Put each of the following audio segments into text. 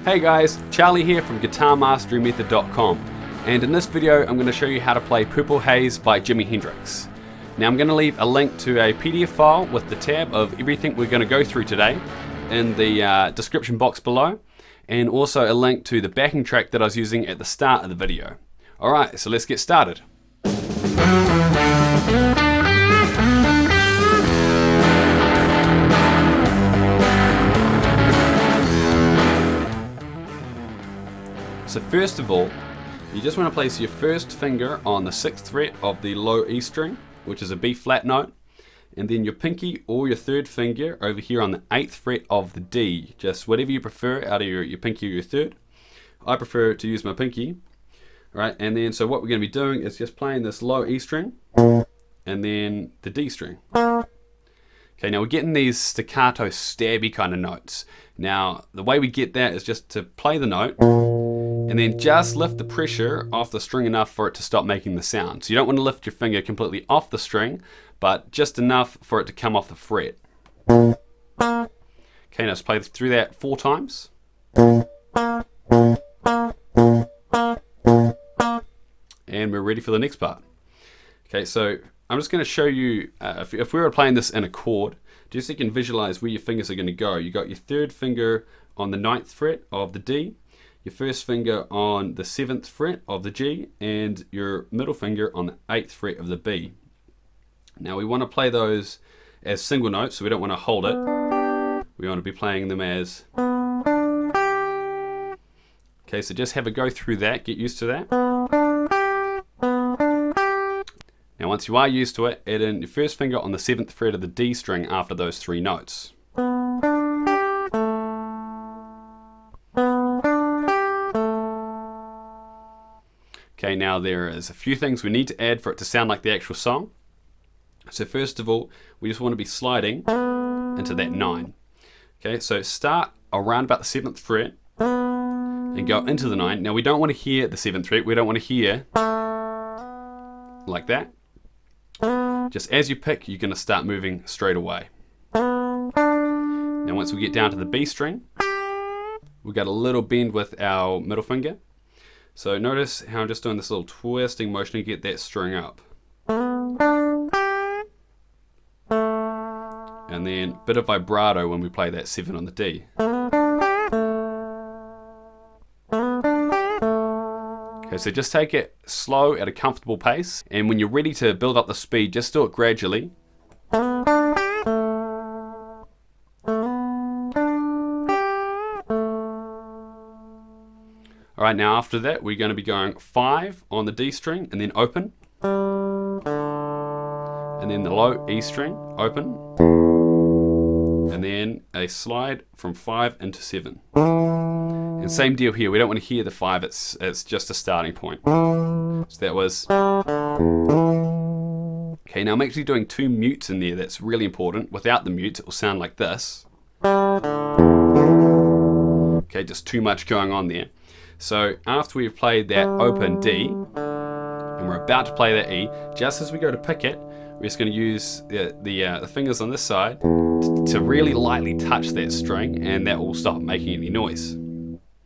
Hey guys, Charlie here from GuitarMasteryMethod.com, and in this video I'm going to show you how to play Purple Haze by Jimi Hendrix. Now I'm going to leave a link to a PDF file with the tab of everything we're going to go through today in the description box below, and also a link to the backing track that I was using at the start of the video. Alright, so let's get started. So first of all, you just want to place your first finger on the 6th fret of the low E string, which is a B flat note, and then your pinky or your third finger over here on the 8th fret of the D, just whatever you prefer out of your pinky or your third. I prefer to use my pinky. Alright, and then so what we're going to be doing is just playing this low E string and then the D string. Okay, now we're getting these staccato, stabby kind of notes. Now, the way we get that is just to play the note and then just lift the pressure off the string enough for it to stop making the sound. So you don't want to lift your finger completely off the string, but just enough for it to come off the fret. Okay, now let's play through that 4 times. And we're ready for the next part. Okay, so I'm just going to show you, if we were playing this in a chord, just so you can visualize where your fingers are going to go. You got your third finger on the 9th fret of the D, your first finger on the 7th fret of the G, and your middle finger on the 8th fret of the B. Now we want to play those as single notes, so we don't want to hold it. We want to be playing them as... Okay, so just have a go through that, get used to that. Now once you are used to it, add in your first finger on the 7th fret of the D string after those 3 notes. Okay, now there is a few things we need to add for it to sound like the actual song. So first of all, we just want to be sliding into that 9. Okay, so start around about the 7th fret and go into the 9. Now we don't want to hear the 7th fret, we don't want to hear like that. Just as you pick, you're going to start moving straight away. Now once we get down to the B string, we've got a little bend with our middle finger. So notice how I'm just doing this little twisting motion to get that string up. And then a bit of vibrato when we play that 7 on the D. Okay, so just take it slow at a comfortable pace, and when you're ready to build up the speed, just do it gradually. Alright, now after that we're going to be going 5 on the D string and then open. And then the low E string, open. And then a slide from 5 into 7. And same deal here, we don't want to hear the 5, it's just a starting point. So that was... Okay, now I'm actually doing 2 mutes in there, that's really important. Without the mutes it will sound like this. Okay, just too much going on there. So after we've played that open D, and we're about to play that E, just as we go to pick it, we're just going to use the fingers on this side to really lightly touch that string, and that will stop making any noise.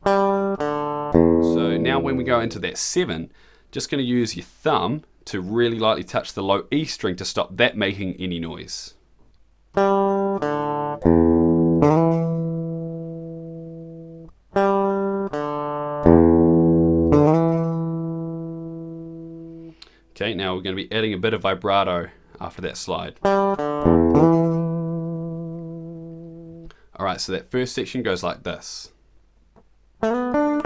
So now when we go into that 7, just going to use your thumb to really lightly touch the low E string to stop that making any noise. Okay, now we're going to be adding a bit of vibrato after that slide. Alright, so that first section goes like this. Now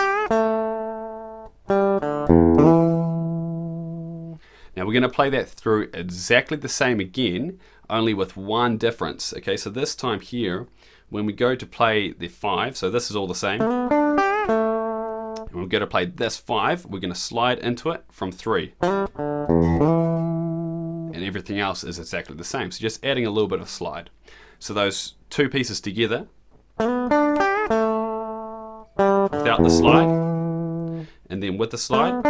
we're going to play that through exactly the same again, only with one difference. Okay, so this time here, when we go to play the 5, so this is all the same. And we're going to play this 5, we're going to slide into it from 3. And everything else is exactly the same. So just adding a little bit of slide. So those 2 pieces together, without the slide, and then with the slide.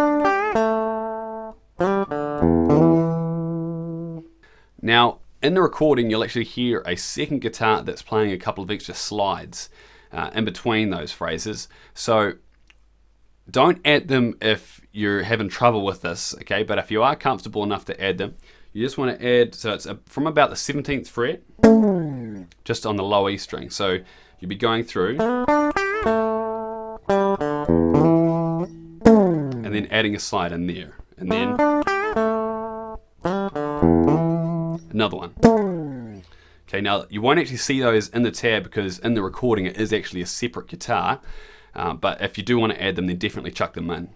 Now, in the recording, you'll actually hear a second guitar that's playing a couple of extra slides. in between those phrases. So don't add them if you're having trouble with this, okay? But if you are comfortable enough to add them, you just want to add, so it's from about the 17th fret, just on the low E string. So you'll be going through, and then adding a slide in there, and then another one. Okay, now you won't actually see those in the tab because in the recording it is actually a separate guitar, but if you do want to add them, then definitely chuck them in.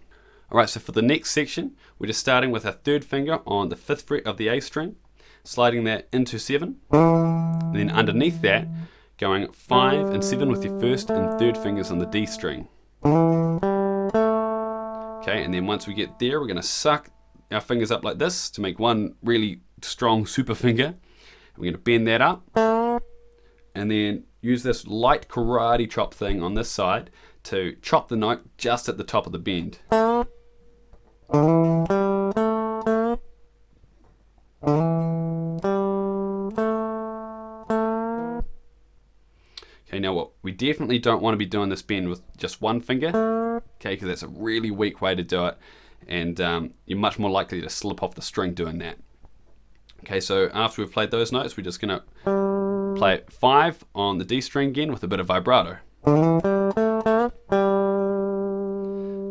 Alright, so for the next section, we're just starting with our third finger on the 5th fret of the A string, sliding that into 7, and then underneath that, going 5 and 7 with your first and third fingers on the D string. Okay, and then once we get there, we're going to suck our fingers up like this to make one really strong super finger. We're going to bend that up, and then use this light karate chop thing on this side to chop the note just at the top of the bend. Okay, now what we definitely don't want to be doing this bend with just one finger, okay, because that's a really weak way to do it, and you're much more likely to slip off the string doing that. Okay, so after we've played those notes, we're just going to play 5 on the D string again with a bit of vibrato.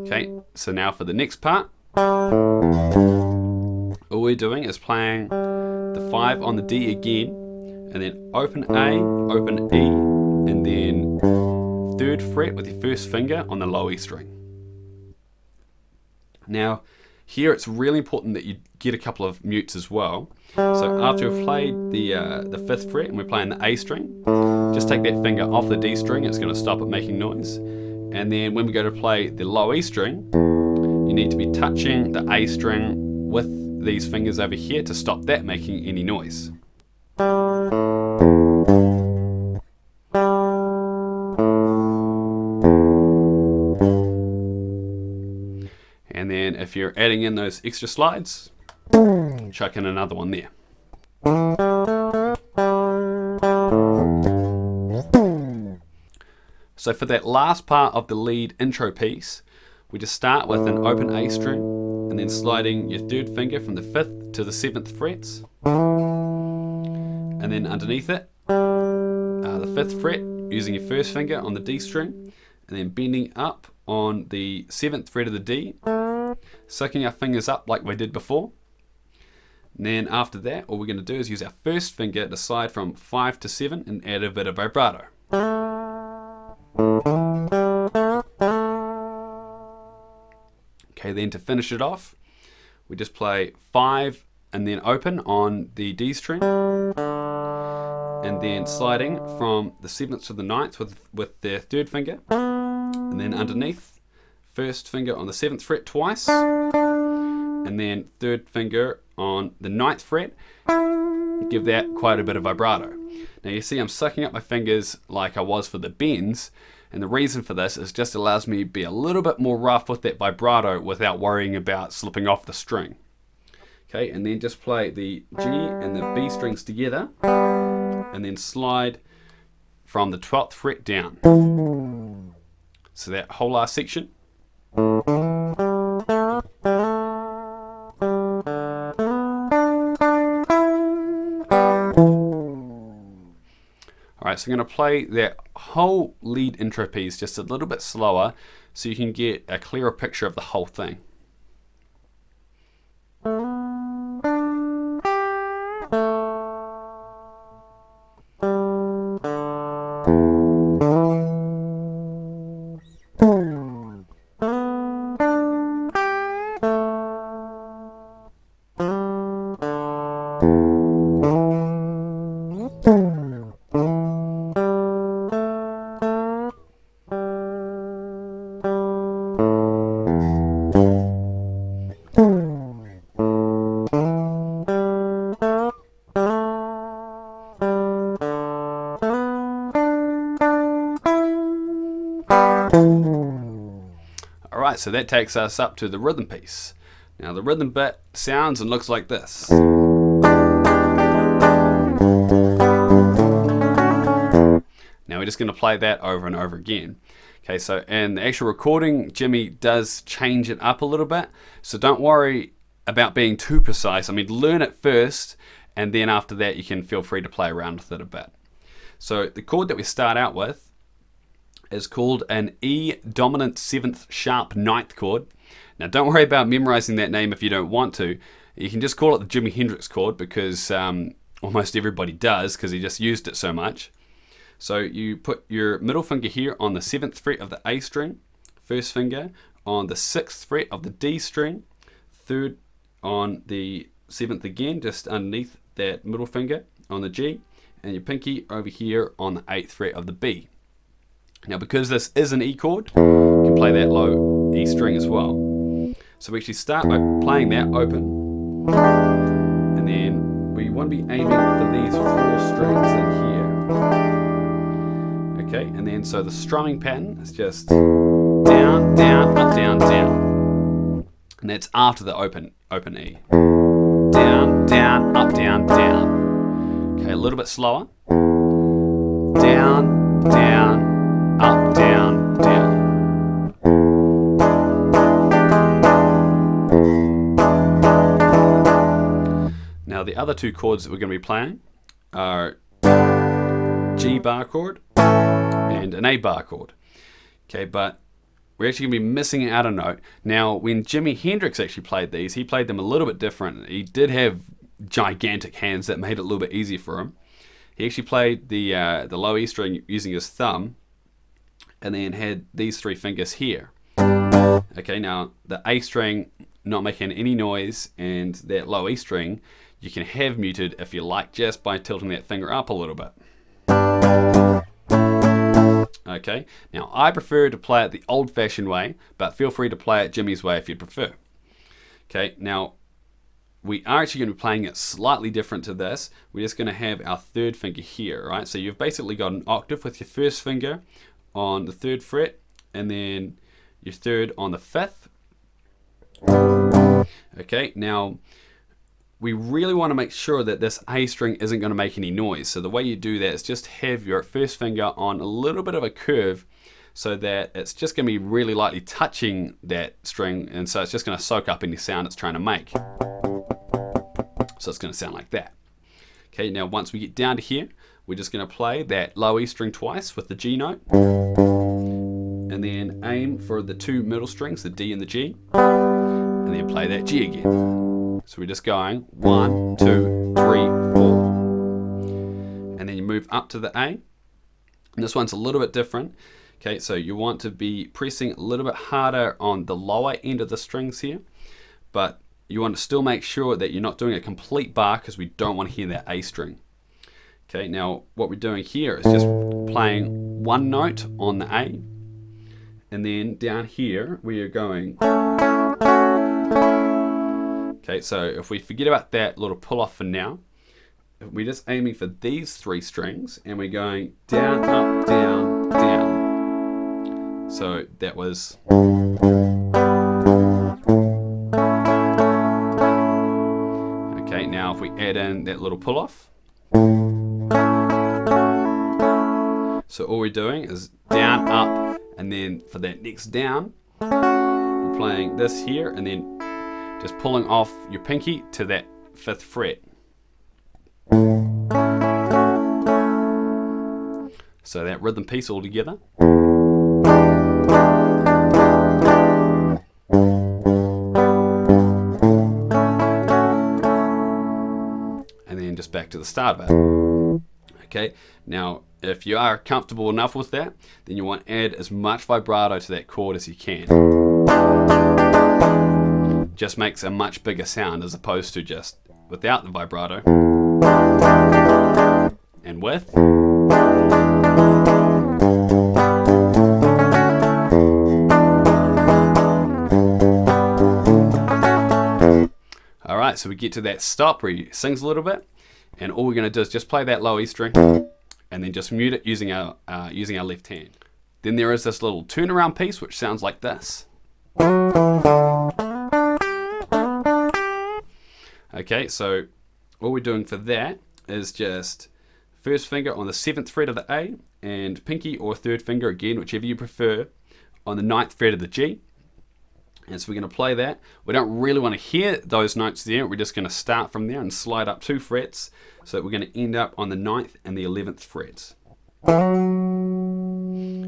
Okay, so now for the next part, all we're doing is playing the 5 on the D again, and then open A, open E, and then 3rd fret with your first finger on the low E string. Now, here it's really important that you get a couple of mutes as well. So after we've played the 5th fret and we're playing the A string, just take that finger off the D string, it's going to stop it making noise. And then when we go to play the low E string, you need to be touching the A string with these fingers over here to stop that making any noise. And then if you're adding in those extra slides, chuck in another one there. So for that last part of the lead intro piece, we just start with an open A string and then sliding your 3rd finger from the 5th to the 7th frets, and then underneath it, the 5th fret using your first finger on the D string, and then bending up on the 7th fret of the D, sucking our fingers up like we did before. And then after that, all we're going to do is use our first finger to slide from 5 to 7 and add a bit of vibrato. Okay, then to finish it off, we just play 5 and then open on the D string, and then sliding from the 7th to the 9th with the 3rd finger, and then underneath, first finger on the 7th fret twice, and then 3rd finger on the 9th fret, give that quite a bit of vibrato. Now you see I'm sucking up my fingers like I was for the bends, and the reason for this is just allows me to be a little bit more rough with that vibrato without worrying about slipping off the string. Okay, and then just play the G and the B strings together, and then slide from the 12th fret down. So that whole last section. Alright, so I'm going to play that whole lead intro piece just a little bit slower so you can get a clearer picture of the whole thing. Alright, so that takes us up to the rhythm piece. Now the rhythm bit sounds and looks like this. Now we just going to play that over and over again. Okay, so in the actual recording, Jimmy does change it up a little bit, so don't worry about being too precise. I mean, learn it first, and then after that you can feel free to play around with it a bit. So the chord that we start out with is called an E dominant 7th sharp 9th chord. Now don't worry about memorizing that name if you don't want to. You can just call it the Jimi Hendrix chord, because almost everybody does, because he just used it so much. So you put your middle finger here on the 7th fret of the A string, first finger on the 6th fret of the D string, third on the 7th again, just underneath that middle finger on the G, and your pinky over here on the 8th fret of the B. Now because this is an E chord, you can play that low E string as well. So we actually start by playing that open, and then we want to be aiming for these 4 strings in here. Okay, and then so the strumming pattern is just down, down, up, down, down. And that's after the open E. Down, down, up, down, down. Okay, a little bit slower. Down, down, up, down, down. Now the other 2 chords that we're going to be playing are G bar chord and an A bar chord. Okay, but we're actually going to be missing out a note. Now, when Jimi Hendrix actually played these, he played them a little bit different. He did have gigantic hands that made it a little bit easier for him. He actually played the low E string using his thumb, and then had these 3 fingers here. Okay, now the A string not making any noise, and that low E string you can have muted if you like, just by tilting that finger up a little bit. Okay, now I prefer to play it the old-fashioned way, but feel free to play it Jimmy's way if you prefer. Okay, now we are actually going to be playing it slightly different to this. We're just going to have our 3rd finger here, right? So you've basically got an octave with your first finger on the 3rd fret, and then your 3rd on the 5th. Okay, now we really want to make sure that this A string isn't going to make any noise. So the way you do that is just have your first finger on a little bit of a curve, so that it's just going to be really lightly touching that string, and so it's just going to soak up any sound it's trying to make. So it's going to sound like that. Okay, now once we get down to here, we're just going to play that low E string twice with the G note, and then aim for the 2 middle strings, the D and the G, and then play that G again. So we're just going 1, 2, 3, 4. And then you move up to the A. And this one's a little bit different. Okay, so you want to be pressing a little bit harder on the lower end of the strings here, but you want to still make sure that you're not doing a complete bar, because we don't want to hear that A string. Okay, now what we're doing here is just playing 1 note on the A, and then down here we are going. Okay, so if we forget about that little pull off for now, we're just aiming for these 3 strings, and we're going down, up, down, down. So that was. Okay, now if we add in that little pull off. So all we're doing is down, up, and then for that next down, we're playing this here, and then just pulling off your pinky to that 5th fret. So that rhythm piece all together. And then just back to the start of it. Okay, now if you are comfortable enough with that, then you want to add as much vibrato to that chord as you can. Just makes a much bigger sound, as opposed to just without the vibrato. And with. Alright, so we get to that stop where he sings a little bit, and all we're going to do is just play that low E string, and then just mute it using our left hand. Then there is this little turnaround piece which sounds like this. Okay, so all we're doing for that is just first finger on the 7th fret of the A, and pinky or third finger, again, whichever you prefer, on the 9th fret of the G. And so we're going to play that. We don't really want to hear those notes there. We're just going to start from there and slide up 2 frets. So we're going to end up on the 9th and the 11th frets.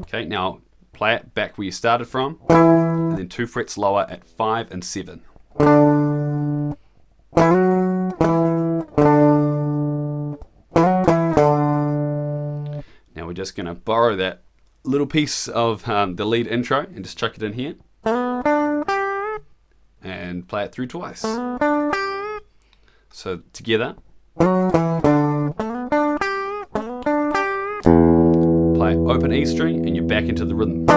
Okay, now play it back where you started from, and then 2 frets lower at 5 and 7. Now we're just going to borrow that little piece of the lead intro and just chuck it in here. And play it through twice. So together. Play open E string and you're back into the rhythm.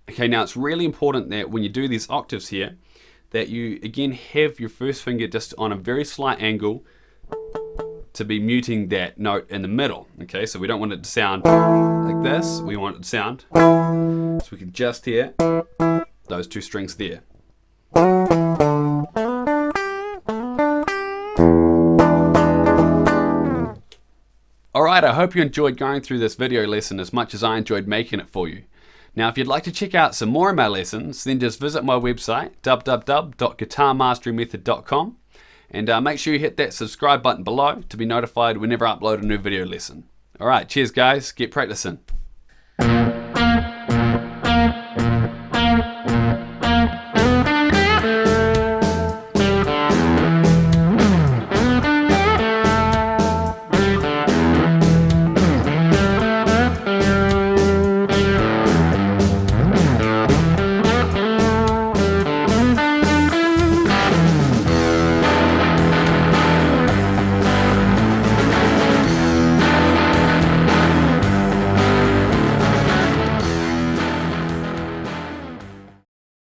Okay, now it's really important that when you do these octaves here, that you again have your first finger just on a very slight angle to be muting that note in the middle. Okay, so we don't want it to sound like this. We want it to sound so we can just hear those 2 strings there. Alright, I hope you enjoyed going through this video lesson as much as I enjoyed making it for you. Now if you'd like to check out some more of my lessons, then just visit my website www.guitarmasterymethod.com and make sure you hit that subscribe button below to be notified whenever I upload a new video lesson. Alright, cheers guys, get practicing.